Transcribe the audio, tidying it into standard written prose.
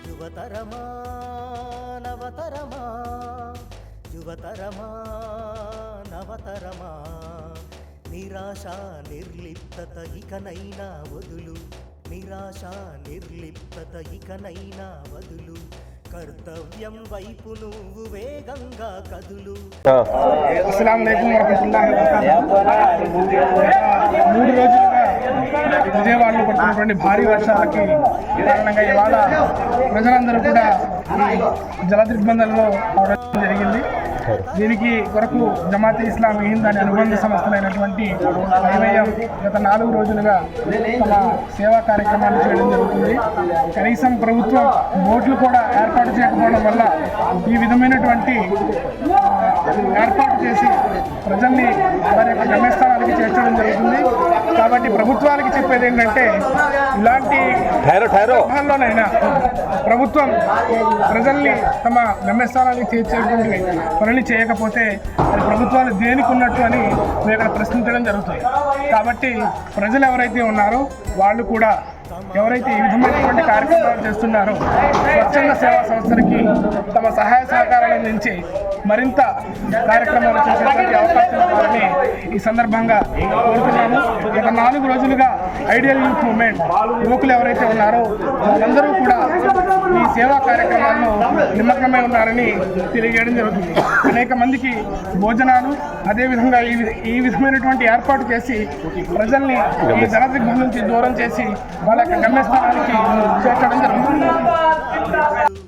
యువతరమా నవతరమా యువతరమా నవతరమా నిరాశ నిర్లిప్తత ఇకనైనా వదులు నిరాశ నిర్లిప్తత ఇకనైనా వదులు కర్తవ్యం వైపు నువ్వు వేగంగా కదులు. అస్సలాము అలైకుం వరహ్మతుల్లాహి వబరకాతుహు. 3 రోజులుగా విజయవాడలో పడుతున్నటువంటి భారీ వర్షాలకి కారణంగా ఇవాళ ప్రజలందరూ కూడా జల దిగ్బంధంలో అవడం జరిగింది. దీనికి కొరకు జమాతే ఇస్లామీ హింద్ అనే అనుబంధ సంస్థలైనటువంటి ఐవైఎం గత 4 రోజులుగా తమ సేవా కార్యక్రమాలు చేయడం జరుగుతుంది. కనీసం ప్రభుత్వం బోట్లు కూడా ఏర్పాటు చేయకపోవడం వల్ల ఈ విధమైనటువంటి ఏర్పాటు చేసి ప్రజల్ని వారి యొక్క గమ్యస్థానానికి చేర్చడం జరుగుతుంది. కాబట్టి ప్రభుత్వానికి చెప్పేది ఏంటంటే, ఇలాంటి సందర్భాల్లోనైనా ప్రభుత్వం ప్రజల్ని తమ గమ్యస్థానానికి చేర్చేటువంటి పనులు చేయకపోతే అది ప్రభుత్వాలు దేనికి ఉన్నట్టు అని మేము ఇక్కడ ప్రశ్నించడం జరుగుతుంది. కాబట్టి ప్రజలు ఎవరైతే ఉన్నారో వాళ్ళు కూడా ఎవరైతే ఈ విధమైనటువంటి కార్యక్రమాలు చేస్తున్నారో స్వచ్ఛంద సేవా సంస్థలకి తమ సహాయ సహకారాలు అందించి మరింత కార్యక్రమాలు చేసేటువంటి అవకాశం ఇవ్వాలని ఈ సందర్భంగా కోరుతున్నాము. గత 4 రోజులుగా ఐడియల్ యూత్ మూవ్మెంట్ యువకులు ఎవరైతే ఉన్నారో వాళ్ళందరూ కూడా ఈ సేవా కార్యక్రమాల్లో నిమగ్నమై ఉన్నారని తెలియజేయడం జరుగుతుంది. అనేక మందికి భోజనాలు అదేవిధంగా ఈ విధమైనటువంటి ఏర్పాటు చేసి ప్రజల్ని ఈ జల దిగ్బంధం నుంచి దూరం చేసి వాళ్ళ యొక్క గమ్యస్థానానికి చేర్చడం జరుగుతుంది.